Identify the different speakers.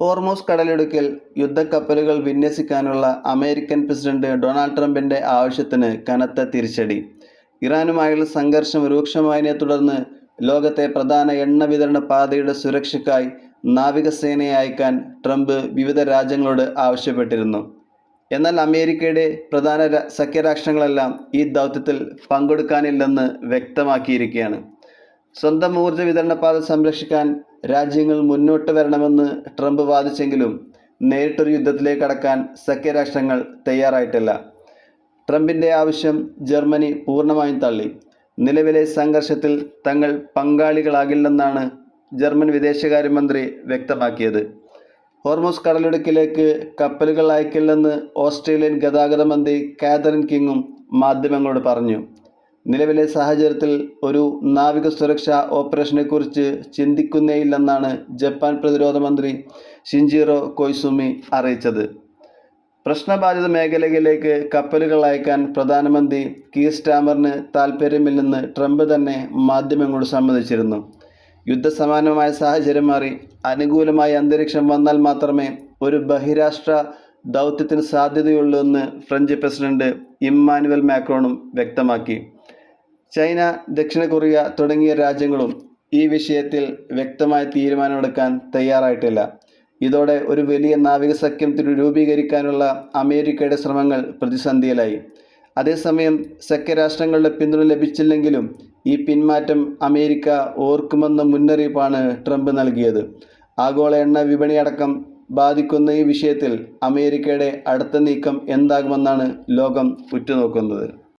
Speaker 1: Hormuz കടലിടുക്കിൽ യുദ്ധക്കപ്പലുകൾ വിന്യസിക്കാനുള്ള American president Donald ട്രംപിൻ്റെ ആവശ്യത്തിന് കനത്ത തിരിച്ചടി. ഇറാനുമായുള്ള സംഘർഷം രൂക്ഷമായതിനെ തുടർന്ന് ലോകത്തെ പ്രധാന എണ്ണ വിതരണ പാതയുടെ സുരക്ഷയ്ക്കായി നാവികസേനയെ അയക്കാൻ ട്രംപ് വിവിധ രാജ്യങ്ങളോട് ആവശ്യപ്പെട്ടിരുന്നു. എന്നാൽ അമേരിക്കയുടെ പ്രധാന സഖ്യരാഷ്ട്രങ്ങളെല്ലാം ഈ ദൗത്യത്തിൽ പങ്കെടുക്കാനില്ലെന്ന് വ്യക്തമാക്കിയിരിക്കുകയാണ്. സ്വന്തം ഊർജ്ജ വിതരണപാത സംരക്ഷിക്കാൻ രാജ്യങ്ങൾ മുന്നോട്ട് വരണമെന്ന് ട്രംപ് വാദിച്ചെങ്കിലും നേരിട്ടൊരു യുദ്ധത്തിലേക്ക് കടക്കാൻ സഖ്യരാഷ്ട്രങ്ങൾ തയ്യാറായിട്ടില്ല. ട്രംപിൻ്റെ ആവശ്യം ജർമ്മനി പൂർണ്ണമായും തള്ളി. നിലവിലെ സംഘർഷത്തിൽ തങ്ങൾ പങ്കാളികളാകില്ലെന്നാണ് ജർമ്മൻ വിദേശകാര്യമന്ത്രി വ്യക്തമാക്കിയത്. ഹോർമൂസ് കടലിടുക്കിലേക്ക് കപ്പലുകൾ അയക്കില്ലെന്ന് ഓസ്ട്രേലിയൻ ഗതാഗത മന്ത്രി കാതറിൻ കിങ്ങും മാധ്യമങ്ങളോട് പറഞ്ഞു. നിലവിലെ സാഹചര്യത്തിൽ ഒരു നാവിക സുരക്ഷാ ഓപ്പറേഷനെക്കുറിച്ച് ചിന്തിക്കുന്നേയില്ലെന്നാണ് ജപ്പാൻ പ്രതിരോധ മന്ത്രി ഷിൻജിറോ കൊയ്സുമി അറിയിച്ചത്. പ്രശ്നബാധിത മേഖലകളിലേക്ക് കപ്പലുകൾ അയക്കാൻ പ്രധാനമന്ത്രി കീർ സ്റ്റാമറിന് താൽപ്പര്യമില്ലെന്ന് ട്രംപ് തന്നെ മാധ്യമങ്ങളോട് സമ്മതിച്ചിരുന്നു. യുദ്ധസമാനമായ സാഹചര്യം മാറി അനുകൂലമായ അന്തരീക്ഷം വന്നാൽ മാത്രമേ ഒരു ബഹിരാഷ്ട്ര ദൗത്യത്തിന് സാധ്യതയുള്ളൂ എന്ന് ഫ്രഞ്ച് പ്രസിഡന്റ് ഇമ്മാനുവൽ മാക്രോണും വ്യക്തമാക്കി. ചൈന, ദക്ഷിണ കൊറിയ തുടങ്ങിയ രാജ്യങ്ങളും ഈ വിഷയത്തിൽ വ്യക്തമായ തീരുമാനമെടുക്കാൻ തയ്യാറായിട്ടില്ല. ഇതോടെ ഒരു വലിയ നാവിക സഖ്യം രൂപീകരിക്കാനുള്ള അമേരിക്കയുടെ ശ്രമങ്ങൾ പ്രതിസന്ധിയിലായി. അതേസമയം സഖ്യരാഷ്ട്രങ്ങളുടെ പിന്തുണ ലഭിച്ചില്ലെങ്കിലും ഈ പിന്മാറ്റം അമേരിക്ക ഓർക്കുമെന്ന മുന്നറിയിപ്പാണ് ട്രംപ് നൽകിയത്. ആഗോള എണ്ണ വിപണിയടക്കം ബാധിക്കുന്ന ഈ വിഷയത്തിൽ അമേരിക്കയുടെ അടുത്ത നീക്കം എന്താകുമെന്നാണ് ലോകം ഉറ്റുനോക്കുന്നത്.